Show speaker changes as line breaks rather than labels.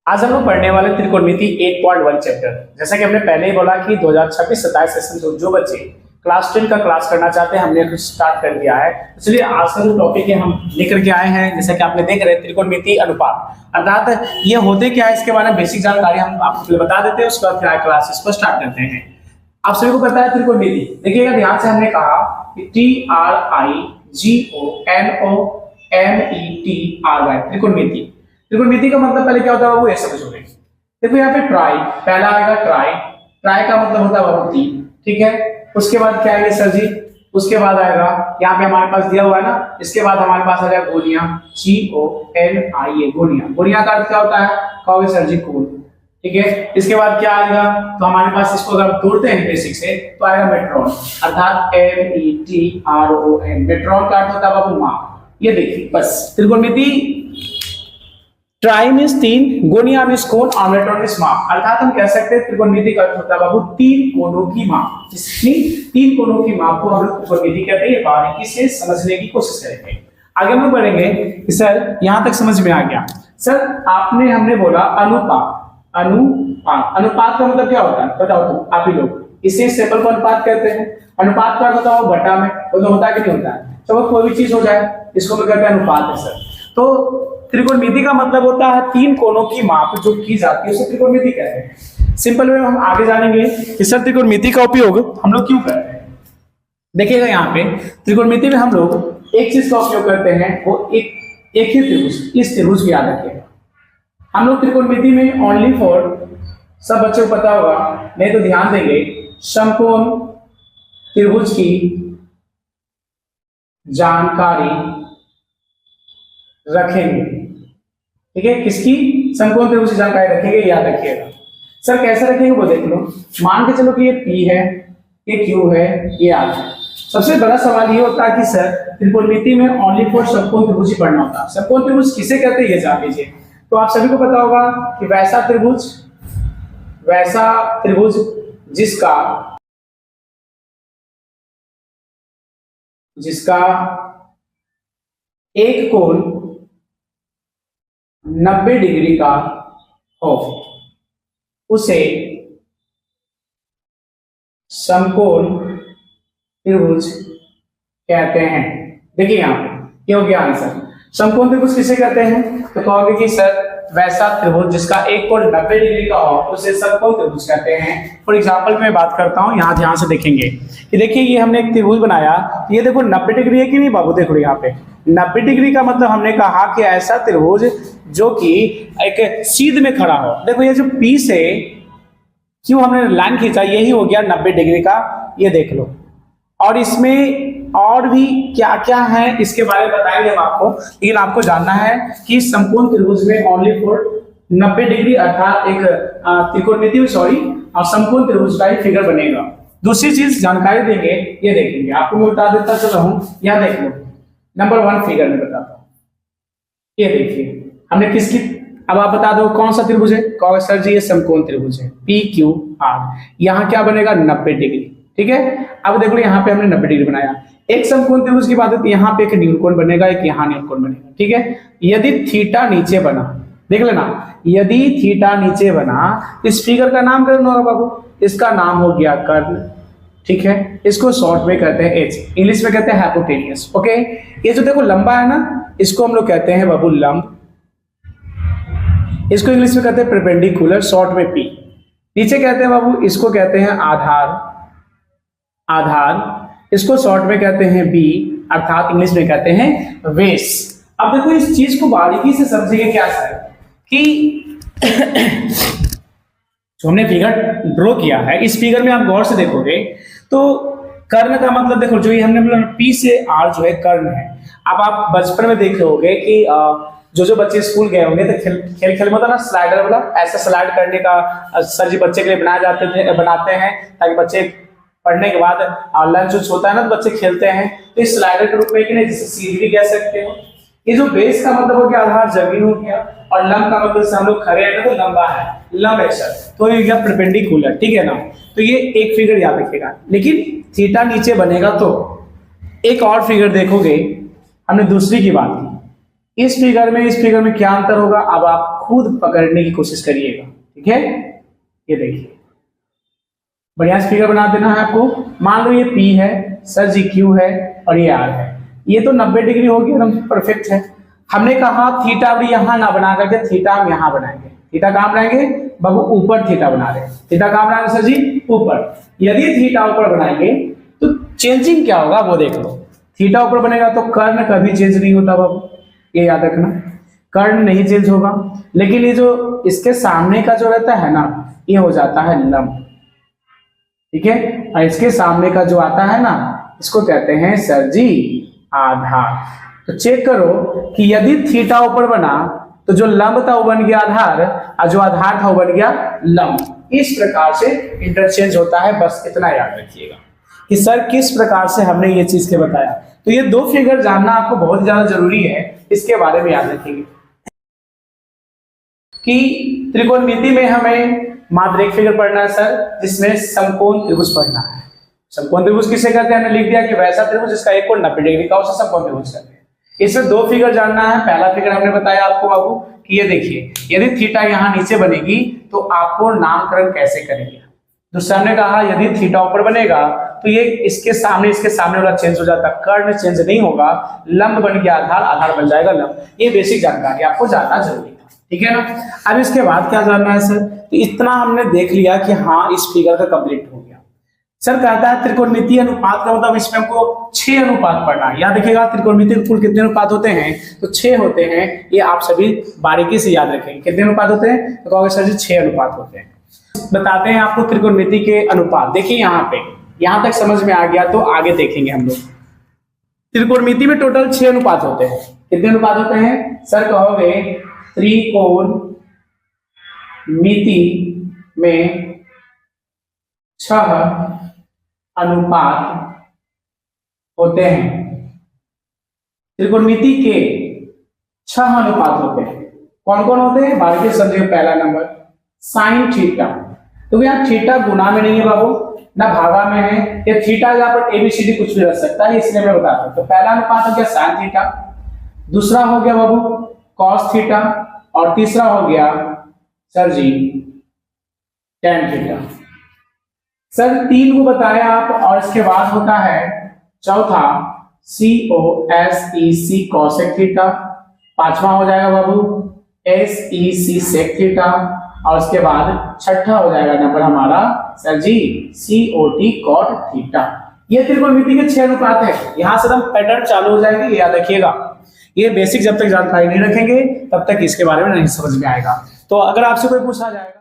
आज हम लोग पढ़ने वाले त्रिकोणमिति 8.1 चैप्टर। जैसा कि हमने पहले ही बोला कि 2026-27 सेशन जो बच्चे क्लास 10 का क्लास करना चाहते हैं हमने स्टार्ट कर दिया है। इसलिए आज का जो टॉपिक है हम लेकर के आए हैं, जैसा कि आपने देख रहे हैं, त्रिकोणमिति अनुपात। अर्थात ये होते क्या है, इसके बारे में बेसिक जानकारी हम आपको बता देते हैं, उसके बाद फिर क्लास इसको स्टार्ट करते हैं। आप सभी को पता है त्रिकोणमिति, देखिएगा ध्यान से, हमने कहा कि TRIGONOMETRY त्रिकोणमिति। त्रिकोणमिति का मतलब पहले क्या होता है वो ये समझोगे। देखो यहाँ पे ट्राई पहला आएगा, ट्राई का मतलब होता है वो तीन, ठीक है। उसके बाद क्या आएगा सर जी, उसके बाद आएगा यहाँ पे हमारे पास दिया हुआ है ना, इसके बाद हमारे पास आ जाएगा गोनिया, GONIA गोनिया। गोनिया का अर्थ क्या होता है, कहोगे सर जी कोण, ठीक है। इसके बाद क्या आएगा, तो हमारे पास इसको अगर तोड़ते हैं बेसिक से तो आएगा मेट्रॉन, अर्थात METRON। मेट्रॉन का अर्थ होता है बाबू माप। ये देखिए बस, त्रिकोणमिति ट्राई मीन्स तीन, गोनिया मीन्स कोण और मेट्रॉन मीन्स माप। अर्थात हम कह सकते हैं त्रिकोणमिति का अर्थ होता है बाबू तीन कोणों की माप। जिसकी तीन कोणों की माप को हम लोग त्रिकोणमिति कहते हैं। बारीकी से समझने की कोशिश करेंगे। आगे हम लोग बढ़ेंगे कि सर यहाँ तक समझ में आ गया। सर हमने बोला अनुपात। अनुपात का मतलब क्या होता है बताओ तुम, आप ही लोग। इसे सेपल को अनुपात कहते हैं। अनुपात का मतलब वो बटा में तो होता है कि नहीं होता है, चलो कोई भी चीज हो जाए इसको हम कहते हैं अनुपात है सर। तो त्रिकोणमिति का मतलब होता है तीन कोणों की माप जो की जाती है उसे त्रिकोणमिति कहते हैं। सिंपल वे में हम आगे जानेंगे कि सर त्रिकोणमिति का उपयोग हम लोग क्यों करते हैं। देखिएगा यहाँ पे त्रिकोणमिति में हम लोग एक चीज का उपयोग करते हैं, वो एक ही त्रिभुज, इस त्रिभुज की याद रखिएगा। हम लोग त्रिकोणमिति में ओनली फॉर, सब बच्चों को पता होगा नहीं तो ध्यान देंगे, समकोण त्रिभुज की जानकारी रखेंगे, ठीक है। किसकी, समकोण त्रिभुज की जानकारी रखेंगे, याद रखिएगा। सर कैसे रखेंगे वो देख लो। मान के चलो कि ये P है, ये Q है, ये R है। सबसे बड़ा सवाल ये होता है कि सर त्रिकोणमिति में ओनली फॉर समकोण त्रिभुज ही पढ़ना होता है। समकोण त्रिभुज किसे कहते हैं ये जान लीजिए। तो आप सभी को पता होगा कि वैसा त्रिभुज जिसका एक कोण 90 डिग्री का हो उसे समकोण त्रिभुज कहते हैं। देखिए यहाँ पे क्या हो गया आंसर। समकोण त्रिभुज किसे कहते हैं, तो कहोगे कि सर वैसा त्रिभुज जिसका एक कोण 90 डिग्री का हो उसे समकोण त्रिभुज कहते हैं। फॉर एग्जांपल मैं बात करता हूं, यहाँ ध्यान से देखेंगे कि देखिए ये हमने एक त्रिभुज बनाया, ये देखो 90 डिग्री है कि नहीं बाबू, देखो यहाँ पे 90 डिग्री का मतलब हमने कहा कि ऐसा त्रिभुज जो कि एक सीध में खड़ा हो। देखो ये जो P से क्यों हमने लाइन खींचा, यही हो गया 90 डिग्री का, ये देख लो। और इसमें और भी क्या क्या है इसके बारे में बताएंगे हम आपको, लेकिन आपको जानना है कि समकोण त्रिभुज में ओनली फॉर 90 डिग्री अर्थात एक त्रिकोणमिति में और समकोण त्रिभुज का ही फिगर बनेगा। दूसरी चीज जानकारी देंगे, ये देखेंगे आपको मैं बता देता चल रहा हूं, यहाँ देख लो नंबर 1 फिगर में बताता हूँ। ये देखिए हमने किसकी, अब आप बता दो कौन सा त्रिभुज है, कहोगे सर जी ये समकोण त्रिभुज है PQR। यहाँ क्या बनेगा 90 डिग्री, ठीक है। अब देखो यहाँ पे हमने 90 डिग्री बनाया। एक समकोण त्रिभुज की बात है, यहाँ पे एक न्यूनकोण बनेगा, एक यहाँ न्यूनकोण बनेगा, ठीक है। यदि थीटा नीचे बना, देख लेना, यदि थीटा नीचे बना, इस फिगर का नाम कर्ण होगा बाबू, इसका नाम हो गया कर्ण, ठीक है। इसको शॉर्ट में कहते हैं H, इंग्लिश में कहते हैं हाइपोटेनियस, ओके। ये जो देखो लंबा है ना, इसको हम लोग कहते हैं बाबू लंब, इसको इंग्लिश में कहते हैं परपेंडिकुलर, शॉर्ट में P। नीचे कहते हैं बाबू, इसको कहते हैं आधार, इसको शॉर्ट में कहते हैं B, अर्थात इंग्लिश में कहते हैं बेस। अब देखो इस चीज को बारीकी से समझिए क्या सर, कि जो हमने फिगर ड्रॉ किया है, इस फिगर में आप गौर से देखोगे तो कर्ण का मतलब देखो, जो ये हमने बोला P से R जो है कर्ण है। अब आप बचपन में देखे होंगे कि जो बच्चे स्कूल गए होंगे तो खेल में होता ना स्लाइडर वाला, ऐसा स्लाइड करने का सर जी बच्चे के लिए बनाते हैं ताकि बच्चे पढ़ने के बाद लंच होता है ना तो बच्चे खेलते हैं, तो इस स्लाइडर के रूप में कि नहीं, जिसे सीढ़ी भी कह सकते हो। ये जो बेस का मतलब हो गया आधार, जमीन हो गया, और लंब का मतलब से हम लोग खड़े हैं तो लंबा है, लंब है सर, तो ये गया परपेंडिकुलर, ठीक है ना। तो ये एक फिगर याद रखिएगा। लेकिन थीटा नीचे बनेगा तो एक और फिगर देखोगे, हमने दूसरी की बात की, इस फिगर में क्या अंतर होगा अब आप खुद पकड़ने की कोशिश करिएगा, ठीक है। ये देखिए बढ़िया से फिगर बना देना है आपको। मान लो ये P है, सर जी Q है और ये R है। ये तो 90 डिग्री हो गया, एकदम परफेक्ट है। हमने कहा थीटा भी यहाँ ना बना करके थीटा हम यहाँ बनाएंगे। थीटा कहाँ बनाएंगे बाबू? ऊपर थीटा बना रहे हैं। थीटा कहाँ बना रहे सर जी? ऊपर। यदि थीटा ऊपर बनाएंगे तो चेंजिंग क्या होगा वो देख लो। थीटा ऊपर बनेगा तो कर्ण कभी चेंज नहीं होता बाबू, ये याद रखना, कर्ण नहीं चेंज होगा। लेकिन ये जो इसके सामने का जो रहता है ना, ये हो जाता है लंब, ठीक है। और इसके सामने का जो आता है ना, इसको कहते हैं सर जी आधार। तो चेक करो कि यदि थीटा ऊपर बना तो जो लंब था वो बन गया आधार, और जो आधार था वो बन गया लंब। इस प्रकार से इंटरचेंज होता है, बस इतना याद रखिएगा कि सर किस प्रकार से हमने ये चीज के बताया। तो ये दो फिगर जानना आपको बहुत ज्यादा जरूरी है, इसके बारे में याद रखेंगे कि त्रिकोणमिति में हमें मात्र एक फिगर पढ़ना है सर, जिसमें समकोण त्रिभुज पढ़ना है। समकोण त्रिभुज किसे कहते हैं? हमने लिख दिया कि वैसा त्रिभुज जिसका एक कोण 90 डिग्री का, उसे समकोण त्रिभुज कहते हैं। इसमें दो फिगर जानना है। पहला फिगर हमने बताया आपको बाबू कि ये देखिए, यदि थीटा यहाँ नीचे बनेगी तो आपको नामकरण कैसे करेंगे। दूसरा हमने कहा यदि थीटा ऊपर बनेगा तो ये इसके सामने वाला चेंज हो जाता, कर्ण चेंज नहीं होगा, लंब बन गया आधार, आधार बन जाएगा लंब। ये बेसिक जानकारी आपको जानना जरूरी था, ठीक है ना। अब इसके बाद क्या जानना है सर? तो इतना हमने देख लिया कि हाँ इस फिगर का कंप्लीट हो गया। सर कहता है त्रिकोणमितीय अनुपात का मतलब इसमें हमको 6 अनुपात पढ़ना है। याद रखिएगा त्रिकोणमितीय कुल कितने अनुपात होते हैं? तो 6 होते हैं। ये आप सभी बारीकी से याद रखेंगे। कितने अनुपात होते हैं? तो कहोगे सर जी 6 अनुपात होते हैं। बताते हैं आपको त्रिकोणमिति के अनुपात। देखिए यहाँ पे, यहाँ तक समझ में आ गया तो आगे देखेंगे हम लोग। त्रिकोणमिति में टोटल 6 अनुपात होते हैं। कितने अनुपात होते हैं सर? कहोगे त्रिकोणमिति में 6 अनुपात होते हैं। त्रिकोणमिति के 6 अनुपात होते हैं। कौन कौन होते हैं? बारीकी समझिए। पहला नंबर साइन थीटा, तो यहाँ थीटा गुना में नहीं है बाबू, ना भागा में है। ये थीटा यहाँ पर एबीसीडी कुछ भी रख सकता है, इसलिए मैं बताता हूँ। तो पहला अनुपात हो गया साइन थीटा, दूसरा हो गया बाबू कॉस थीटा, और तीसरा हो गया सर जी टेन थीटा। सर 3 को बताया आप, और इसके बाद होता है चौथा COSEC कॉसेक थीटा, पांचवा हो जाएगा बाबू SEC सेक थीटा, और उसके बाद छठा हो जाएगा नंबर हमारा सर जी COT कॉट थीटा। ये त्रिकोणमिति के 6 अनुपात है। यहां से हम पैटर्न चालू हो जाएंगे, याद रखिएगा। ये बेसिक जब तक जानकारी नहीं रखेंगे तब तक इसके बारे में नहीं समझ में आएगा। तो अगर आपसे कोई पूछा जाएगा